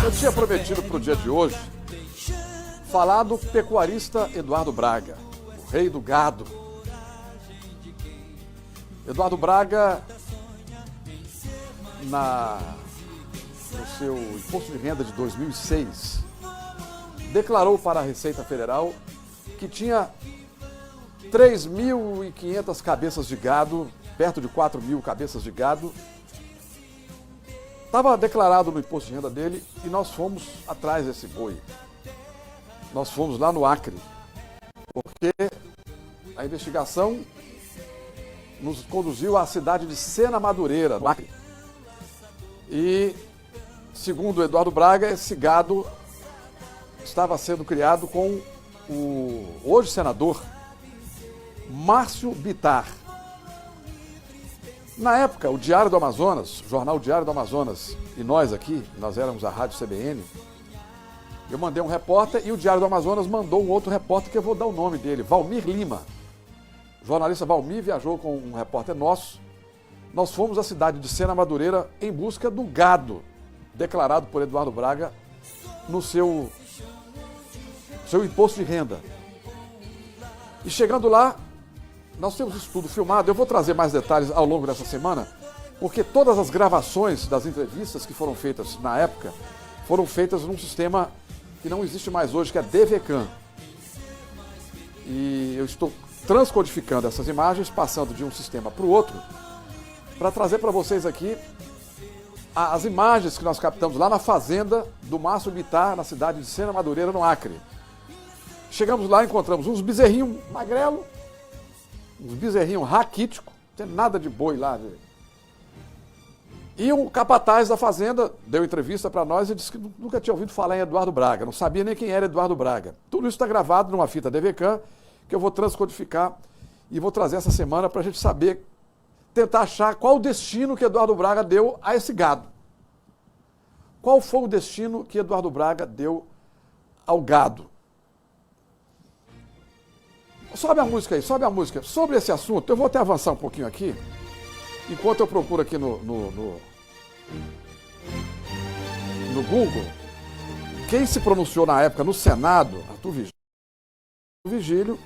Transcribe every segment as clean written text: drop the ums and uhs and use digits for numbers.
Eu tinha prometido para o dia de hoje falar do pecuarista Eduardo Braga, o rei do gado. Eduardo Braga, no seu imposto de renda de 2006, declarou para a Receita Federal que tinha 3.500 cabeças de gado, perto de 4.000 cabeças de gado. Estava declarado no imposto de renda dele e nós fomos atrás desse boi. Nós fomos lá no Acre, porque a investigação nos conduziu à cidade de Sena Madureira, no Acre. E, segundo o Eduardo Braga, esse gado estava sendo criado com o hoje senador Márcio Bittar. Na época, o Diário do Amazonas, o jornal Diário do Amazonas, e nós aqui, nós éramos a Rádio CBN, eu mandei um repórter e o Diário do Amazonas mandou um outro repórter que eu vou dar o nome dele, Valmir Lima. O jornalista Valmir viajou com um repórter nosso. Nós fomos à cidade de Sena Madureira em busca do gado declarado por Eduardo Braga no seu imposto de renda. E chegando lá, nós temos isso tudo filmado. Eu vou trazer mais detalhes ao longo dessa semana, porque todas as gravações das entrevistas que foram feitas na época foram feitas num sistema que não existe mais hoje, que é DVCAM. E eu estou transcodificando essas imagens, passando de um sistema para o outro, para trazer para vocês aqui as imagens que nós captamos lá na fazenda do Márcio Bittar, na cidade de Sena Madureira, no Acre. Chegamos lá e encontramos uns bezerrinhos magrelo, uns bezerrinhos raquíticos, não tem nada de boi lá. E um capataz da fazenda deu entrevista para nós e disse que nunca tinha ouvido falar em Eduardo Braga, não sabia nem quem era Eduardo Braga. Tudo isso está gravado numa fita DVCAM, que eu vou transcodificar e vou trazer essa semana para a gente saber, tentar achar qual o destino que Eduardo Braga deu a esse gado. Qual foi o destino que Eduardo Braga deu ao gado? Sobe a música aí, sobe a música. Sobre esse assunto, eu vou até avançar um pouquinho aqui, enquanto eu procuro aqui no Google, quem se pronunciou na época no Senado, Arthur Vigílio.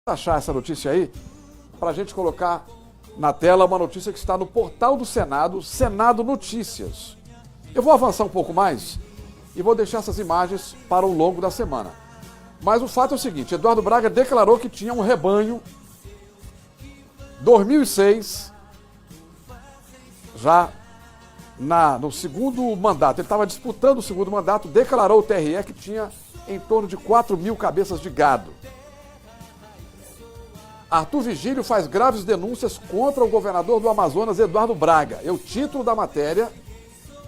Achar essa notícia aí, para a gente colocar na tela uma notícia que está no portal do Senado, Senado Notícias. Eu vou avançar um pouco mais e vou deixar essas imagens para o longo da semana. Mas o fato é o seguinte, Eduardo Braga declarou que tinha um rebanho, 2006, já no segundo mandato, ele estava disputando o segundo mandato, declarou o TRE que tinha em torno de 4.000 cabeças de gado. Arthur Vigílio faz graves denúncias contra o governador do Amazonas, Eduardo Braga. É o título da matéria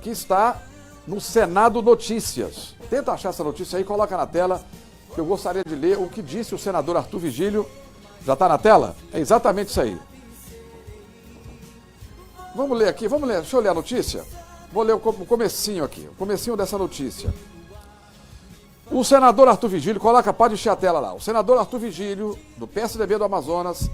que está no Senado Notícias. Tenta achar essa notícia aí, coloca na tela, que eu gostaria de ler o que disse o senador Arthur Vigílio. Já está na tela? É exatamente isso aí. Vamos ler aqui, vamos ler, deixa eu ler a notícia. Vou ler o comecinho aqui, o comecinho dessa notícia. O senador Arthur Vigílio, pode encher a tela lá. O senador Arthur Vigílio, do PSDB do Amazonas,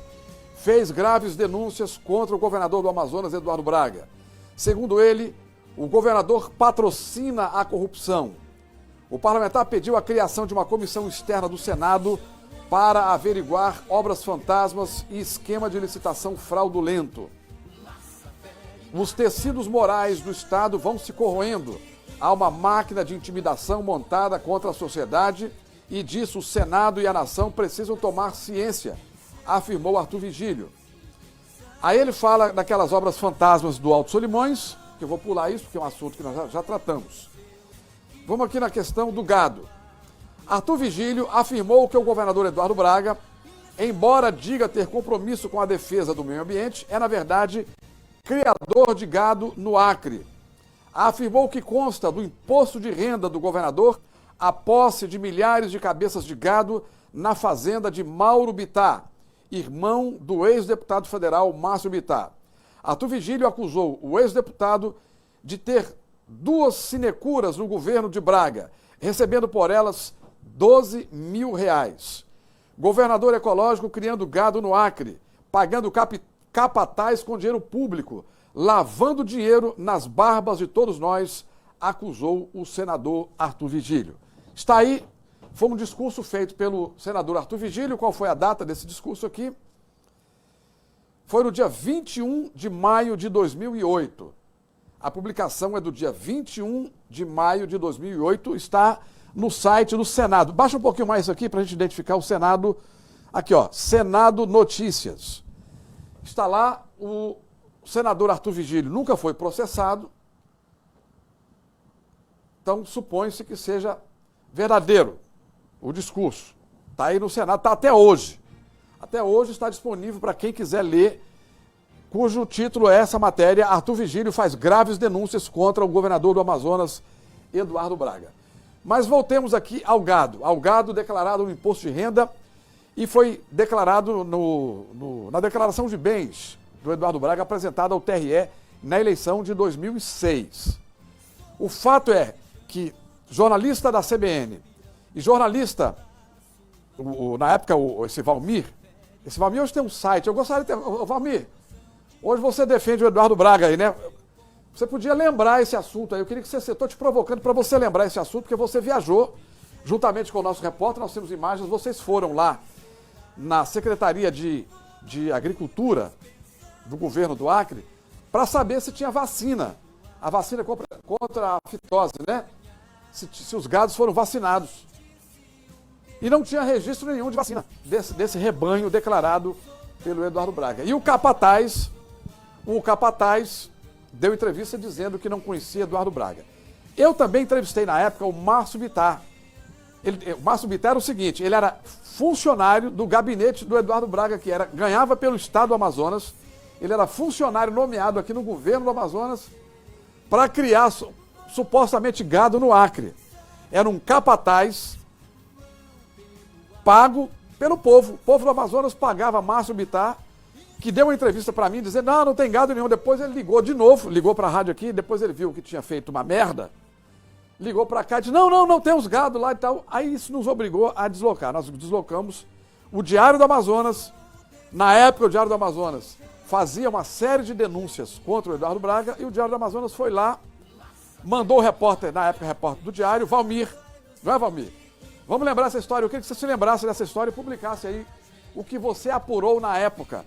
fez graves denúncias contra o governador do Amazonas, Eduardo Braga. Segundo ele, o governador patrocina a corrupção. O parlamentar pediu a criação de uma comissão externa do Senado para averiguar obras fantasmas e esquema de licitação fraudulento. Os tecidos morais do Estado vão se corroendo. Há uma máquina de intimidação montada contra a sociedade e disso o Senado e a nação precisam tomar ciência, afirmou Arthur Vigílio. Aí ele fala daquelas obras fantasmas do Alto Solimões, que eu vou pular isso porque é um assunto que nós já tratamos. Vamos aqui na questão do gado. Arthur Vigílio afirmou que o governador Eduardo Braga, embora diga ter compromisso com a defesa do meio ambiente, é na verdade criador de gado no Acre. Afirmou que consta do imposto de renda do governador a posse de milhares de cabeças de gado na fazenda de Mauro Bittar, irmão do ex-deputado federal Márcio Bittar. Arthur Vigílio acusou o ex-deputado de ter 2 sinecuras no governo de Braga, recebendo por elas R$12 mil. Governador ecológico criando gado no Acre, pagando capataz com dinheiro público, lavando dinheiro nas barbas de todos nós, acusou o senador Arthur Vigílio. Está aí, foi um discurso feito pelo senador Arthur Vigílio. Qual foi a data desse discurso aqui? Foi no dia 21 de maio de 2008. A publicação é do dia 21 de maio de 2008, está no site do Senado. Baixa um pouquinho mais isso aqui para a gente identificar o Senado. Aqui, ó, Senado Notícias. Está lá, o senador Arthur Vigílio nunca foi processado, então supõe-se que seja verdadeiro o discurso. Está aí no Senado, está até hoje. Até hoje está disponível para quem quiser ler, cujo título é essa matéria: Arthur Vigílio faz graves denúncias contra o governador do Amazonas, Eduardo Braga. Mas voltemos aqui ao gado. Ao gado declarado no imposto de renda e foi declarado na declaração de bens do Eduardo Braga apresentada ao TRE na eleição de 2006. O fato é que jornalista da CBN e jornalista, na época, esse Valmir hoje tem um site. Eu gostaria de ter... Valmir, hoje você defende o Eduardo Braga aí, né? Você podia lembrar esse assunto aí. Eu queria que você... Estou te provocando para você lembrar esse assunto, porque você viajou juntamente com o nosso repórter, nós temos imagens, vocês foram lá na Secretaria de Agricultura do governo do Acre para saber se tinha vacina. A vacina contra a fitose, né? Se os gados foram vacinados. E não tinha registro nenhum de vacina desse rebanho declarado pelo Eduardo Braga. E o capataz deu entrevista dizendo que não conhecia Eduardo Braga. Eu também entrevistei na época o Márcio Bittar. O Márcio Bittar era o seguinte: ele era funcionário do gabinete do Eduardo Braga, que ganhava pelo estado do Amazonas. Ele era funcionário nomeado aqui no governo do Amazonas para criar supostamente gado no Acre. Era um capataz pago pelo povo. O povo do Amazonas pagava Márcio Bittar, que deu uma entrevista para mim dizendo: não tem gado nenhum. Depois ele ligou de novo, ligou para a rádio aqui, depois ele viu que tinha feito uma merda, ligou para cá e disse: não tem os gado lá e tal. Aí isso nos obrigou a deslocar. Nós deslocamos o Diário do Amazonas. Na época, o Diário do Amazonas fazia uma série de denúncias contra o Eduardo Braga e o Diário do Amazonas foi lá, mandou o repórter, na época repórter do Diário, Valmir. Não é, Valmir? Vamos lembrar essa história. Eu queria que você se lembrasse dessa história e publicasse aí o que você apurou na época,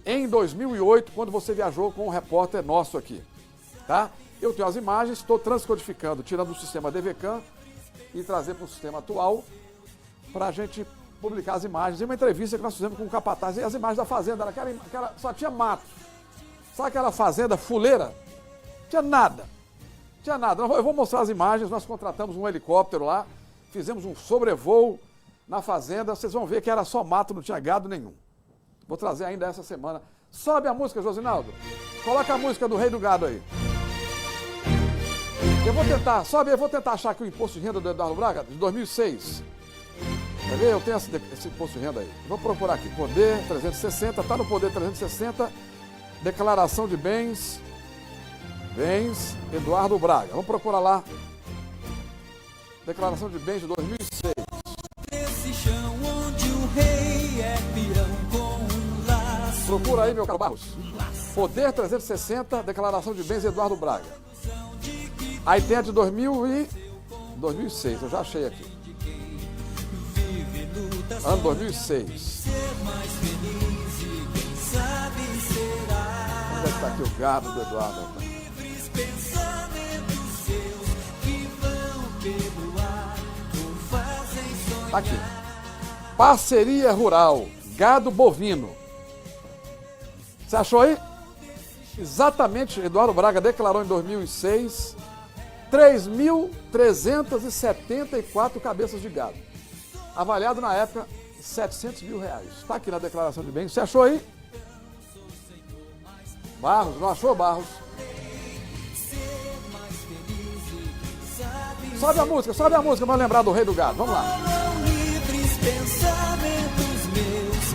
em 2008, quando você viajou com um repórter nosso aqui, tá? Eu tenho as imagens, estou transcodificando, tirando do sistema DVCAM e trazer para o sistema atual para a gente publicar as imagens. E uma entrevista que nós fizemos com o capataz, e as imagens da fazenda, só tinha mato. Sabe aquela fazenda fuleira? Tinha nada. Tinha nada. Eu vou mostrar as imagens, nós contratamos um helicóptero lá, fizemos um sobrevoo na fazenda, vocês vão ver que era só mato, não tinha gado nenhum. Vou trazer ainda essa semana. Sobe a música, Josinaldo. Coloca a música do Rei do Gado aí. Eu vou tentar achar aqui o imposto de renda do Eduardo Braga, de 2006. Quer ver? Eu tenho esse imposto de renda aí. Vou procurar aqui, Poder 360, está no Poder 360, declaração de bens, Eduardo Braga. Vamos procurar lá, declaração de bens de 2006. Esse chão onde o rei é pirão com um laço. Procura aí, meu caro Barros. Poder 360, declaração de bens Eduardo Braga. Aí tem a de 2006, eu já achei aqui. Ano 2006. Onde é que está aqui o gado do Eduardo? Tá aqui. Parceria Rural, gado bovino. Você achou aí? Exatamente, Eduardo Braga declarou em 2006 3.374 cabeças de gado. Avaliado na época R$700 mil. Está aqui na declaração de bens. Você achou aí? Barros, não achou, Barros? Sobe a música para lembrar do Rei do Gado. Vamos lá. Livres pensamentos meus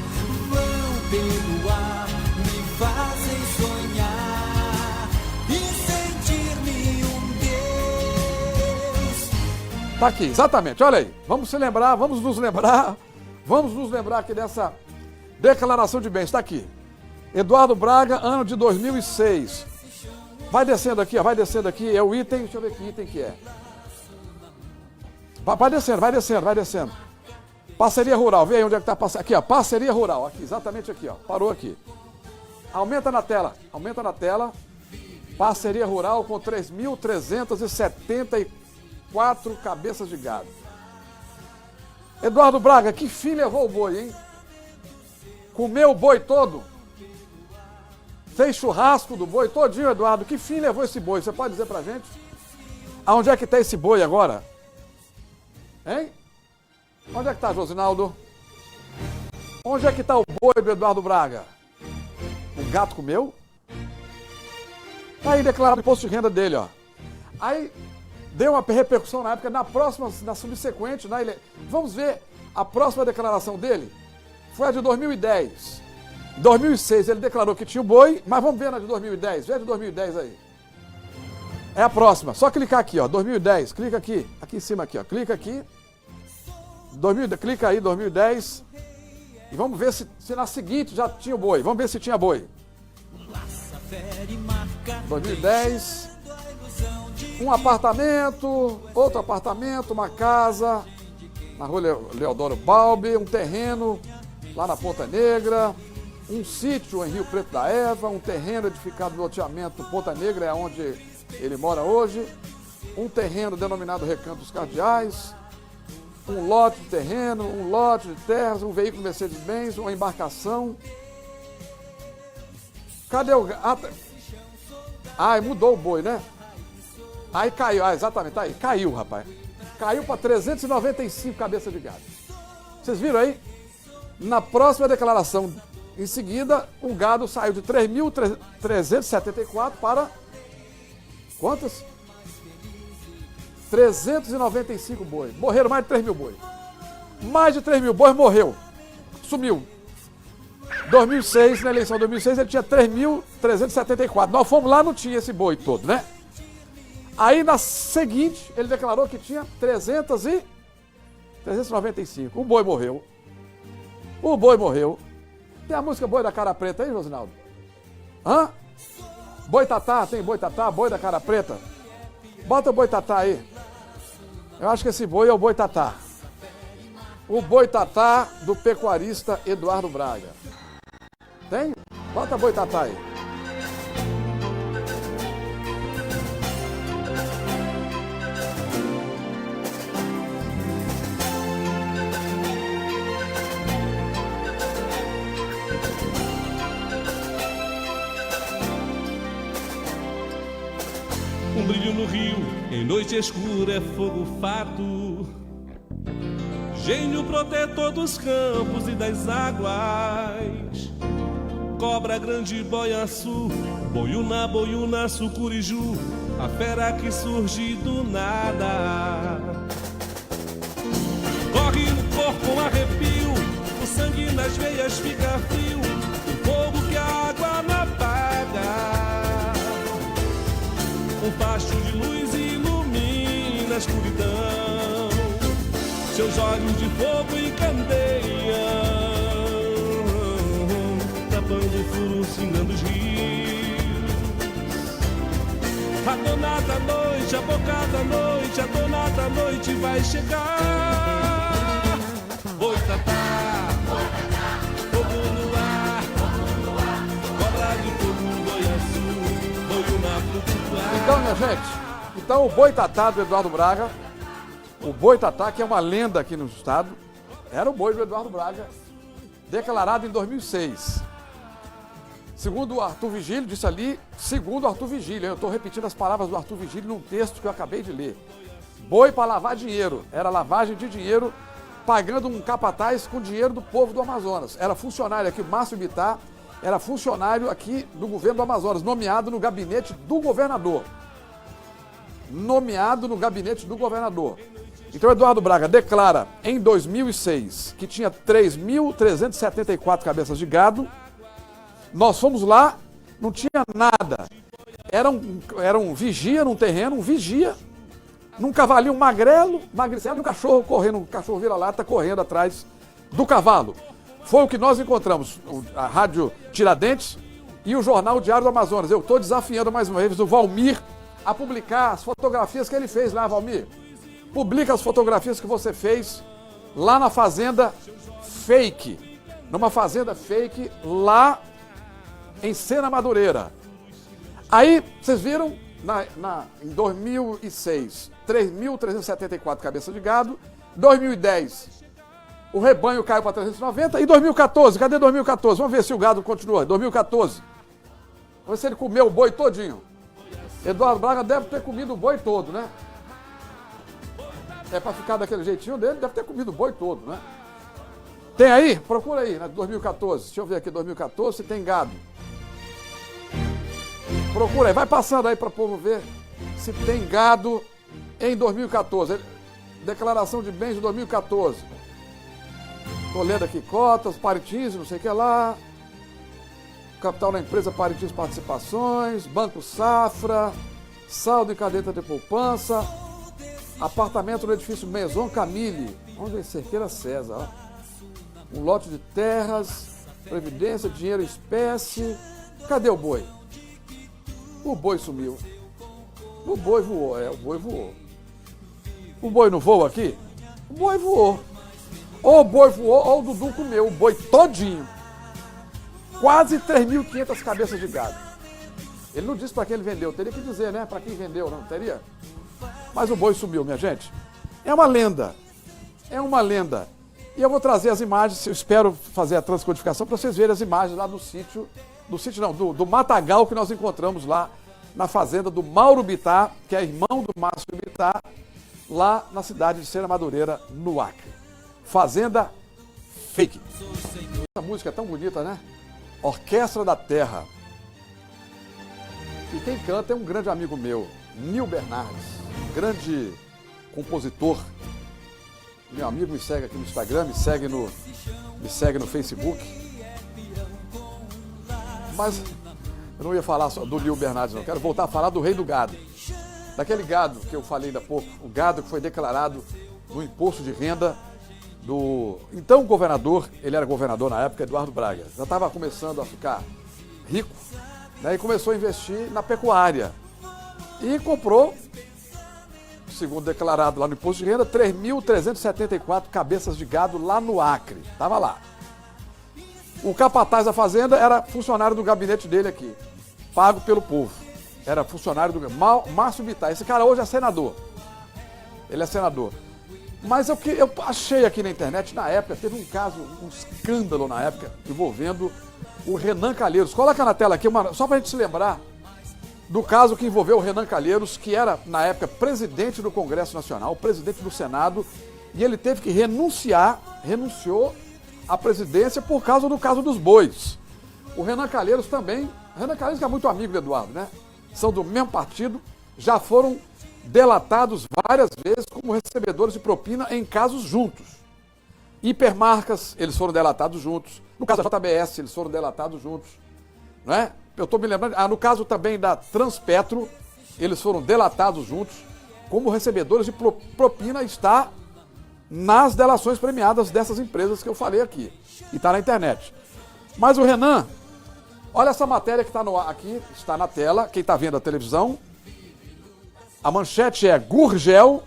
vão pelo ar, me fazem sonhar e sentir-me um Deus. Tá aqui, exatamente, olha aí. Vamos nos lembrar aqui dessa declaração de bens. Está aqui. Eduardo Braga, ano de 2006. Vai descendo aqui, ó, vai descendo aqui. É o item, deixa eu ver que item que é. Vai descendo. Parceria Rural, vê aí onde é que tá a parceria. Aqui, ó, Parceria Rural, aqui, exatamente aqui, ó. Parou aqui. Aumenta na tela. Parceria Rural com 3.374 cabeças de gado. Eduardo Braga, que fim levou o boi, hein? Comeu o boi todo? Fez churrasco do boi todinho, Eduardo. Que fim levou esse boi? Você pode dizer pra gente? Aonde é que tá esse boi agora? Hein? Onde é que tá, Josinaldo? Onde é que tá o boi do Eduardo Braga? O gato comeu? Tá aí declarado o imposto de renda dele, ó. Aí deu uma repercussão na época, na subsequente, vamos ver a próxima declaração dele. Foi a de 2010. Em 2006 ele declarou que tinha o boi, mas vamos ver na de 2010. Vê a de 2010 aí. É a próxima. Só clicar aqui, ó. 2010. Clica aqui. Aqui em cima, aqui, ó. Clica aqui. Clica aí, 2010. E vamos ver se na seguinte já tinha o boi. Vamos ver se tinha boi. 2010. Um apartamento, outro apartamento, uma casa na rua Leodoro Balbi, um terreno lá na Ponta Negra, um sítio em Rio Preto da Eva, um terreno edificado no loteamento Ponta Negra, é onde ele mora hoje, um terreno denominado Recanto dos Cardeais, um lote de terreno, um lote de terras, um veículo Mercedes-Benz, uma embarcação. Cadê o... mudou o boi, né? Aí caiu, exatamente, tá aí, caiu, rapaz. Caiu para 395 cabeças de gado. Vocês viram aí? Na próxima declaração, em seguida, o gado saiu de 3.374 para... Quantas? 395 bois. Morreram mais de 3 mil bois. Mais de 3 mil bois morreu. Sumiu. 2006, na eleição de 2006, ele tinha 3.374. Nós fomos lá, não tinha esse boi todo, né? Aí, na seguinte, ele declarou que tinha 395. O boi morreu. Tem a música Boi da Cara Preta aí, Josinaldo? Hã? Boi Tatá, tem Boi Tatá, Boi da Cara Preta? Bota o Boi Tatá aí. Eu acho que esse boi é o Boi Tatá. O Boi Tatá do pecuarista Eduardo Braga. Tem? Bota Boi Tatá aí. Um brilho no rio, em noite escura é fogo farto. Gênio protetor dos campos e das águas. Cobra grande, boiaçu, boiuna, sucuriju. A fera que surge do nada. Corre no corpo um arrepio, o sangue nas veias fica frio. O fogo que a água não apaga. Um facho de luz ilumina a escuridão. Seus olhos de fogo encandeiam, tapando o furo, cingando os rios. A dona da noite, a boca da noite, a dona da noite vai chegar. Boi Tatá, fogo no ar, cobra de fogo, boiaçu, boiuna flutuar. Então, minha gente, o Boi Tatá do Eduardo Braga, o Boi Tatá, que é uma lenda aqui no estado, era o boi do Eduardo Braga, declarado em 2006. Segundo o Arthur Vigílio, disse ali, segundo o Arthur Vigílio, eu estou repetindo as palavras do Arthur Vigílio num texto que eu acabei de ler. Boi para lavar dinheiro, era lavagem de dinheiro, pagando um capataz com dinheiro do povo do Amazonas. Era funcionário aqui, o Márcio Bittar, era funcionário aqui do governo do Amazonas, nomeado no gabinete do governador. Então, Eduardo Braga declara em 2006 que tinha 3.374 cabeças de gado. Nós fomos lá, não tinha nada. Era um vigia num terreno, um vigia. num cavalinho magrelo, magricelo, e um cachorro correndo, um cachorro vira-lata correndo atrás do cavalo. Foi o que nós encontramos, a Rádio Tiradentes e o Jornal Diário do Amazonas. Eu estou desafiando mais uma vez o Valmir a publicar as fotografias que ele fez lá, Valmir. Publica as fotografias que você fez lá na fazenda fake. Numa fazenda fake lá em Sena Madureira. Aí, vocês viram, em 2006, 3.374 cabeças de gado. 2010, o rebanho caiu para 390. E 2014, cadê 2014? Vamos ver se o gado continua. 2014. Vamos ver se ele comeu o boi todinho. Eduardo Braga deve ter comido o boi todo, né? É para ficar daquele jeitinho dele, deve ter comido o boi todo, né? Tem aí? Procura aí, né? 2014. Deixa eu ver aqui, 2014, se tem gado. Procura aí, vai passando aí para o povo ver se tem gado em 2014. Declaração de bens de 2014. Estou lendo aqui, cotas, Parintins, não sei o que lá. Capital da empresa Parintins Participações, Banco Safra, saldo em caderneta de poupança, apartamento no edifício Maison Camille, onde é Cerqueira César, ó. Um lote de terras, previdência, dinheiro em espécie. Cadê o boi? O boi sumiu. O boi voou, o boi voou. O boi não voa aqui? O boi voou. Ou o boi voou, ou o Dudu comeu o boi todinho. Quase 3.500 cabeças de gado. Ele não disse para quem ele vendeu, teria que dizer, né? Para quem vendeu, não teria? Mas o boi sumiu, minha gente. É uma lenda. É uma lenda. E eu vou trazer as imagens, eu espero fazer a transcodificação para vocês verem as imagens lá do sítio não, do matagal que nós encontramos lá na fazenda do Mauro Bittar, que é irmão do Márcio Bittar, lá na cidade de Sena Madureira, no Acre. Fazenda fake. Essa música é tão bonita, né? Orquestra da Terra. E quem canta é um grande amigo meu, Nil Bernardes, grande compositor. Meu amigo me segue aqui no Instagram, me segue no Facebook. Mas eu não ia falar só do Nil Bernardes, não. Quero voltar a falar do rei do gado. Daquele gado que eu falei ainda há pouco, o gado que foi declarado no imposto de renda do então governador, ele era governador na época, Eduardo Braga. Já estava começando a ficar rico, né, e começou a investir na pecuária. E comprou, segundo declarado lá no imposto de renda, 3.374 cabeças de gado lá no Acre. Estava lá. O capataz da fazenda era funcionário do gabinete dele aqui, pago pelo povo. Era funcionário do Márcio Bittar. Esse cara hoje é senador. Ele é senador. Mas eu achei aqui na internet, na época, teve um caso, um escândalo na época, envolvendo o Renan Calheiros. Coloca na tela aqui, só pra gente se lembrar do caso que envolveu o Renan Calheiros, que era, na época, presidente do Congresso Nacional, presidente do Senado, e ele teve que renunciou à presidência por causa do caso dos bois. O Renan Calheiros também, Renan Calheiros que é muito amigo do Eduardo, né? São do mesmo partido, já foram delatados várias vezes como recebedores de propina em casos juntos. Hipermarcas, eles foram delatados juntos. No caso da JBS, eles foram delatados juntos. Não é? Eu estou me lembrando, no caso também da Transpetro, eles foram delatados juntos como recebedores de propina, está nas delações premiadas dessas empresas que eu falei aqui. E está na internet. Mas o Renan, olha essa matéria que está aqui, está na tela, quem está vendo a televisão. A manchete é: Gurgel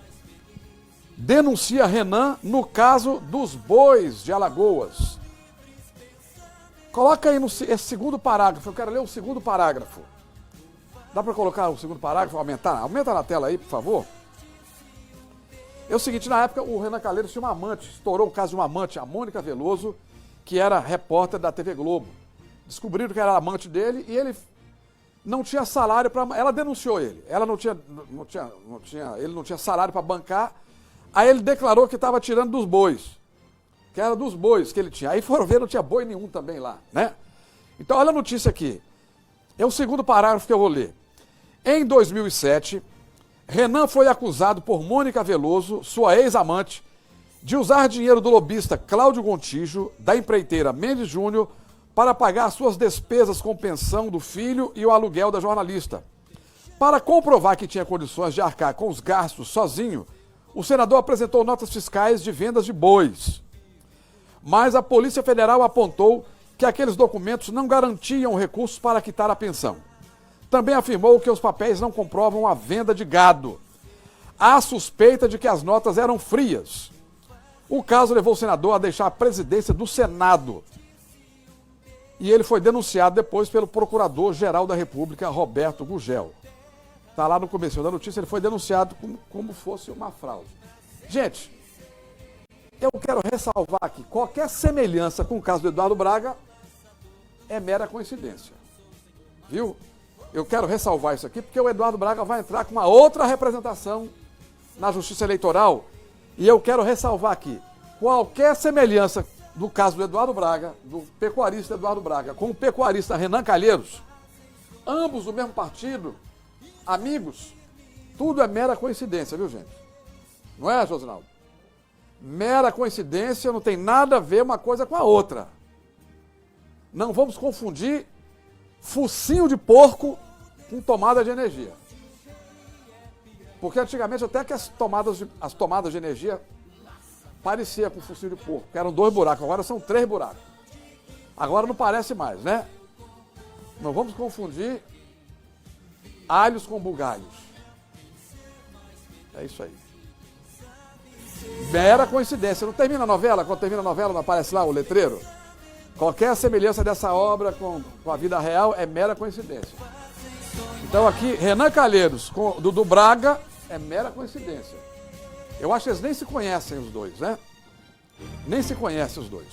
denuncia Renan no caso dos bois de Alagoas. Coloca aí esse segundo parágrafo, eu quero ler o segundo parágrafo. Dá para colocar o segundo parágrafo, aumentar? Aumenta na tela aí, por favor. É o seguinte, na época o Renan Calheiros tinha uma amante, estourou o caso de uma amante, a Mônica Veloso, que era repórter da TV Globo. Descobriram que era amante dele e ele não tinha salário para... Ela denunciou ele. Ela ele não tinha salário para bancar. Aí ele declarou que estava tirando dos bois. Que era dos bois que ele tinha. Aí foram ver, não tinha boi nenhum também lá, né? Então olha a notícia aqui. É o segundo parágrafo que eu vou ler. Em 2007, Renan foi acusado por Mônica Veloso, sua ex-amante, de usar dinheiro do lobista Cláudio Gontijo, da empreiteira Mendes Júnior, para pagar suas despesas com pensão do filho e o aluguel da jornalista. Para comprovar que tinha condições de arcar com os gastos sozinho, o senador apresentou notas fiscais de vendas de bois. Mas a Polícia Federal apontou que aqueles documentos não garantiam recursos para quitar a pensão. Também afirmou que os papéis não comprovam a venda de gado. Há suspeita de que as notas eram frias. O caso levou o senador a deixar a presidência do Senado. E ele foi denunciado depois pelo Procurador-Geral da República, Roberto Gugel. Está lá no começo da notícia, ele foi denunciado como fosse uma fraude. Gente, eu quero ressalvar aqui, qualquer semelhança com o caso do Eduardo Braga é mera coincidência. Viu? Eu quero ressalvar isso aqui, porque o Eduardo Braga vai entrar com uma outra representação na Justiça Eleitoral. E eu quero ressalvar aqui, qualquer semelhança do caso do Eduardo Braga, do pecuarista Eduardo Braga, com o pecuarista Renan Calheiros, ambos do mesmo partido, amigos, tudo é mera coincidência, viu, gente? Não é, Josinaldo? Mera coincidência, não tem nada a ver uma coisa com a outra. Não vamos confundir focinho de porco com tomada de energia. Porque antigamente até que as tomadas de energia parecia com focinho de porco, que eram 2 buracos, agora são 3 buracos. Agora não parece mais, né? Não vamos confundir alhos com bugalhos. É isso aí. Mera coincidência. Não termina a novela? Quando termina a novela não aparece lá o letreiro? Qualquer semelhança dessa obra com a vida real é mera coincidência. Então aqui, Renan Calheiros com Dudu Braga é mera coincidência. Eu acho que eles nem se conhecem os dois, né? Nem se conhecem os dois.